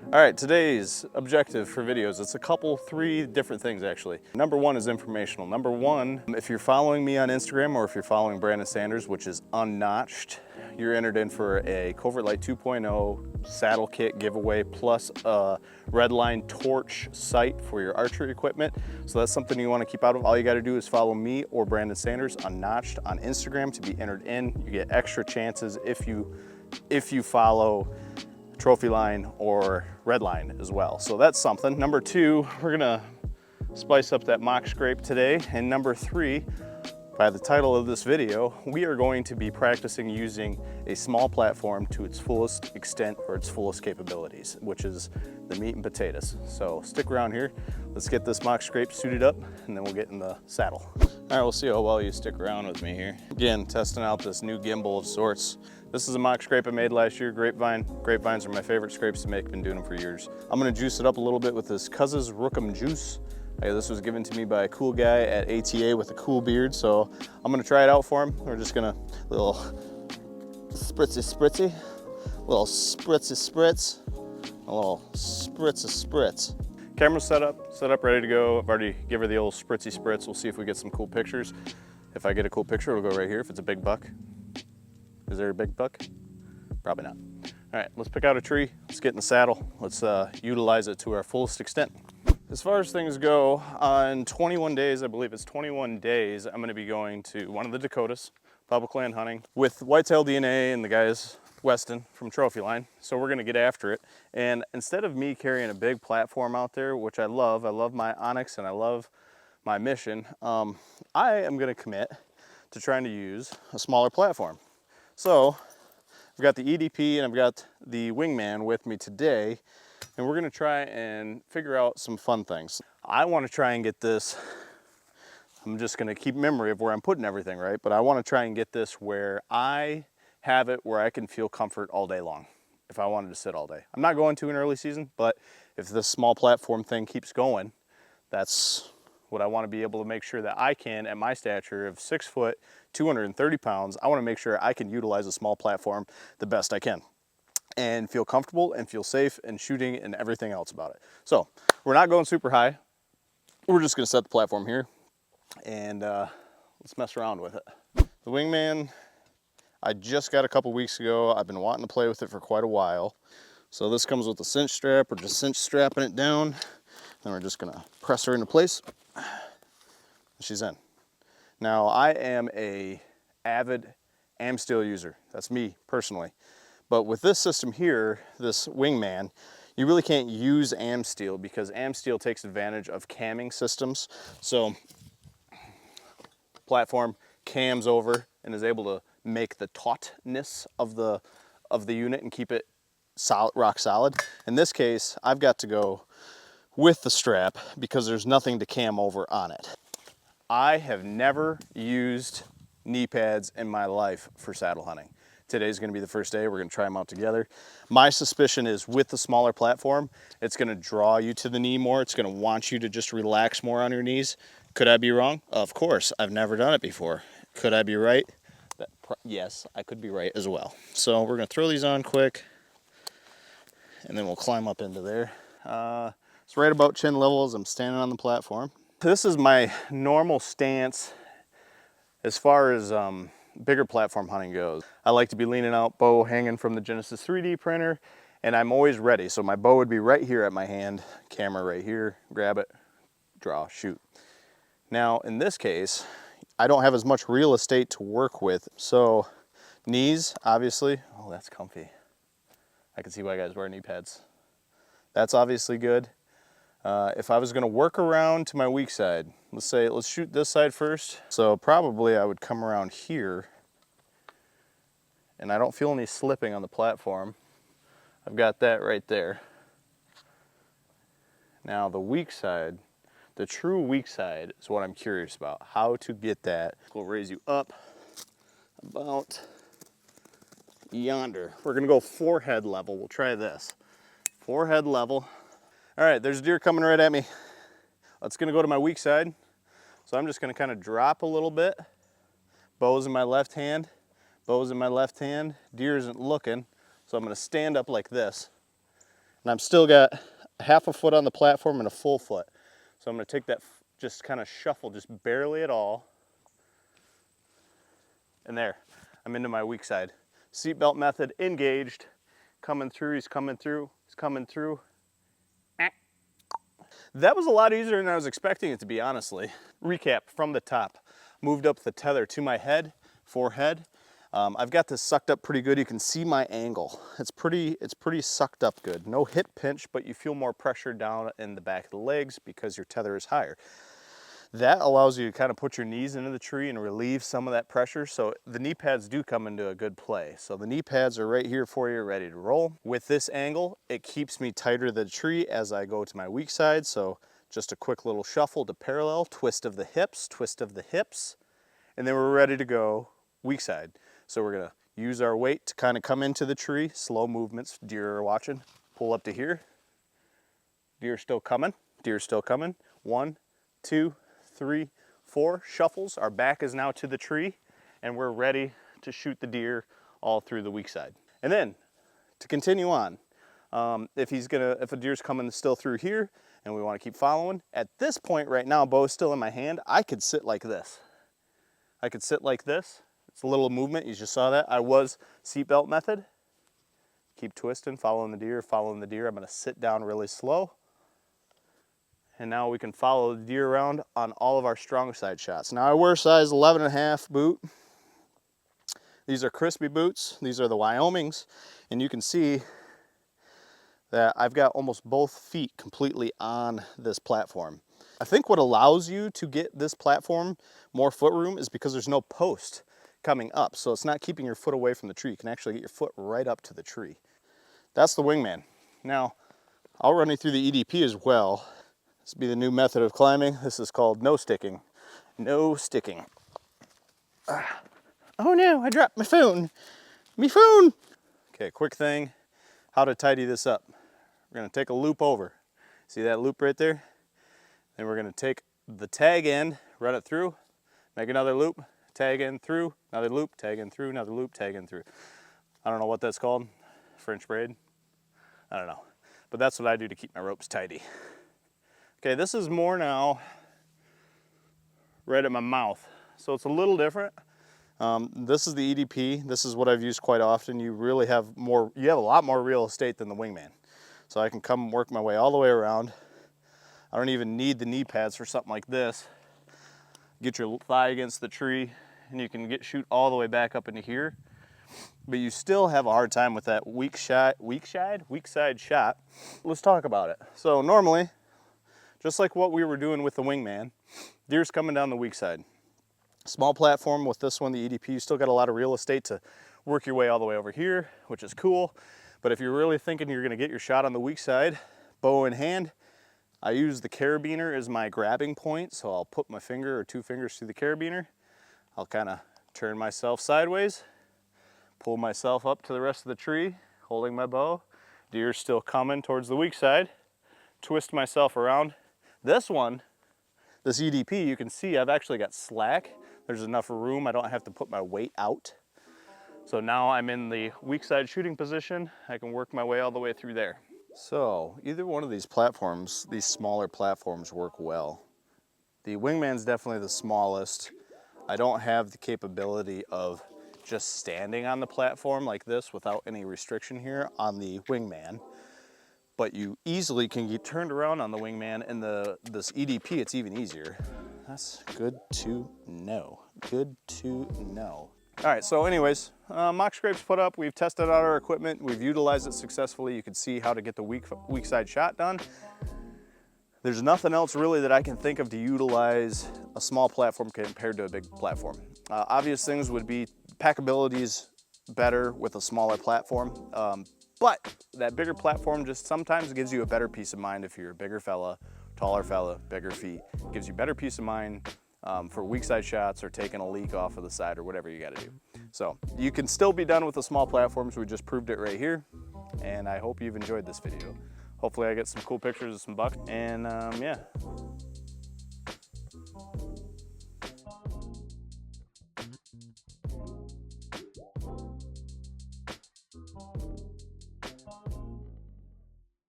All right, today's objective for videos, it's three different things actually. Number one is informational. Number one, if you're following me on Instagram or if you're following Brandon Sanders, which is unnotched, you're entered in for a Covert Light 2.0 saddle kit giveaway plus a Redline torch sight for your archery equipment. So that's something you want to keep out of. All you got to do is follow me or Brandon Sanders unnotched on Instagram to be entered in. You get extra chances if you follow Trophy Line or Redline as well. So that's something. Number two, we're gonna spice up that mock scrape today. And number three, by the title of this video, we are going to be practicing using a small platform to its fullest extent or its fullest capabilities, which is the meat and potatoes. So stick around here. Let's get this mock scrape suited up and then we'll get in the saddle. All right, we'll see how well you stick around with me here. Again, testing out this new gimbal of sorts. This is a mock scrape I made last year, grapevine. Grapevines are my favorite scrapes to make, been doing them for years. I'm gonna juice it up a little bit with this Cuz's Rookum juice. This was given to me by a cool guy at ATA with a cool beard, so I'm gonna try it out for him. We're just gonna, little spritzy, little spritzy spritz, a little spritzy spritz. Camera's set up, ready to go. I've already given her the old spritzy spritz. We'll see if we get some cool pictures. If I get a cool picture, it'll go right here. If it's a big buck. Is there a big buck? Probably not. All right, let's pick out a tree. Let's get in the saddle. Let's utilize it to our fullest extent. As far as things go, on 21 days, I believe it's 21 days, I'm gonna be going to one of the Dakotas, public land hunting, with Whitetail DNA and the guys, Weston from Trophy Line. So we're gonna get after it. And instead of me carrying a big platform out there, which I love my Onyx and I love my Mission, I am gonna commit to trying to use a smaller platform. So I've got the EDP and I've got the Wingman with me today, and we're gonna try and figure out some fun things. I wanna try and get this, I'm just gonna keep memory of where I'm putting everything, right? But I wanna try and get this where I have it where I can feel comfort all day long if I wanted to sit all day. I'm not going to in early season, but if this small platform thing keeps going, that's what I want to be able to make sure that I can, at my stature of 6 foot, 230 pounds, I want to make sure I can utilize a small platform the best I can and feel comfortable and feel safe and shooting and everything else about it. So we're not going super high. We're just going to set the platform here and let's mess around with it. The Wingman, I just got a couple weeks ago. I've been wanting to play with it for quite a while. So this comes with a cinch strap. We're just cinch strapping it down. Then we're just gonna press her into place. She's in. Now I am a avid Amsteel user. That's me personally. But with this system here, this Wingman, you really can't use Amsteel because Amsteel takes advantage of camming systems. So platform cams over and is able to make the tautness of the unit and keep it solid, rock solid. In this case, I've got to go with the strap because there's nothing to cam over on it. I have never used knee pads in my life for saddle hunting. Today's gonna be the first day. We're gonna try them out together. My suspicion is with the smaller platform, it's gonna draw you to the knee more. It's gonna want you to just relax more on your knees. Could I be wrong? Of course, I've never done it before. Could I be right? Yes, I could be right as well. So we're gonna throw these on quick and then we'll climb up into there. It's right about chin level as I'm standing on the platform. This is my normal stance as far as bigger platform hunting goes. I like to be leaning out, bow hanging from the Genesis 3D printer, and I'm always ready. So my bow would be right here at my hand, camera right here, grab it, draw, shoot. Now in this case, I don't have as much real estate to work with. So knees, obviously, oh, that's comfy. I can see why guys wear knee pads. That's obviously good. If I was gonna work around to my weak side, let's shoot this side first. So probably I would come around here and I don't feel any slipping on the platform. I've got that right there. Now the weak side, the true weak side is what I'm curious about. How to get that. We'll raise you up about yonder. We're gonna go forehead level. We'll try this. Forehead level. All right, there's a deer coming right at me. It's gonna go to my weak side. So I'm just gonna kind of drop a little bit. Bow's in my left hand. Bow's in my left hand. Deer isn't looking. So I'm gonna stand up like this. And I'm still got half a foot on the platform and a full foot. So I'm gonna take that, just kind of shuffle, just barely at all. And there, I'm into my weak side. Seatbelt method engaged, coming through, he's coming through, he's coming through. That was a lot easier than I was expecting it to be, honestly. Recap from the top. Moved up the tether to my head, forehead. I've got this sucked up pretty good. You can see my angle. It's pretty sucked up good. No hip pinch, but you feel more pressure down in the back of the legs because your tether is higher. That allows you to kind of put your knees into the tree and relieve some of that pressure. So the knee pads do come into a good play. So the knee pads are right here for you, ready to roll. With this angle, it keeps me tighter to the tree as I go to my weak side. So just a quick little shuffle to parallel, twist of the hips, and then we're ready to go weak side. So we're gonna use our weight to kind of come into the tree, slow movements, deer are watching, pull up to here. Deer still coming, deer still coming. 1, 2, 3, 4, shuffles. Our back is now to the tree and we're ready to shoot the deer all through the weak side. And then to continue on, if a deer's coming still through here and we want to keep following, at this point right now, bow is still in my hand, I could sit like this. I could sit like this. It's a little movement, you just saw that. I was seatbelt method. Keep twisting, following the deer, following the deer. I'm gonna sit down really slow. And now we can follow the deer around on all of our strong side shots. Now I wear size 11.5 boot. These are crispy boots. These are the Wyomings. And you can see that I've got almost both feet completely on this platform. I think what allows you to get this platform more foot room is because there's no post coming up. So it's not keeping your foot away from the tree. You can actually get your foot right up to the tree. That's the wingman. Now, I'll run you through the EDP as well. This will be the new method of climbing. This is called no sticking. No sticking. Oh no, I dropped my phone. Me phone! Okay, quick thing, how to tidy this up. We're gonna take a loop over. See that loop right there? Then we're gonna take the tag end, run it through, make another loop, tag in through, another loop, tag in through, another loop, tag in through. I don't know what that's called, French braid. I don't know, but that's what I do to keep my ropes tidy. Okay, this is more now right at my mouth, so it's a little different. This is the EDP. This is what I've used quite often. You really have a lot more real estate than the wingman. So I can come work my way all the way around. I don't even need the knee pads for something like this. Get your thigh against the tree and you can shoot all the way back up into here. But you still have a hard time with that weak side shot. Let's talk about it. So normally, just like what we were doing with the wingman, deer's coming down the weak side. Small platform with this one, the EDP, you still got a lot of real estate to work your way all the way over here, which is cool. But if you're really thinking you're gonna get your shot on the weak side, bow in hand, I use the carabiner as my grabbing point. So I'll put my finger or 2 fingers through the carabiner. I'll kind of turn myself sideways, pull myself up to the rest of the tree, holding my bow. Deer's still coming towards the weak side, twist myself around. This one, this EDP, you can see I've actually got slack. There's enough room, I don't have to put my weight out. So now I'm in the weak side shooting position. I can work my way all the way through there. So either one of these platforms, these smaller platforms, work well. The wingman's definitely the smallest. I don't have the capability of just standing on the platform like this without any restriction here on the wingman. But you easily can get turned around on the wingman, and this EDP, it's even easier. That's good to know. Good to know. All right, so anyways, mock scrapes put up. We've tested out our equipment. We've utilized it successfully. You can see how to get the weak side shot done. There's nothing else really that I can think of to utilize a small platform compared to a big platform. Obvious things would be packability's better with a smaller platform. But that bigger platform just sometimes gives you a better peace of mind if you're a bigger fella, taller fella, bigger feet. Gives you better peace of mind for weak side shots or taking a leak off of the side or whatever you gotta do. So you can still be done with the small platforms. We just proved it right here. And I hope you've enjoyed this video. Hopefully I get some cool pictures of some bucks. And yeah,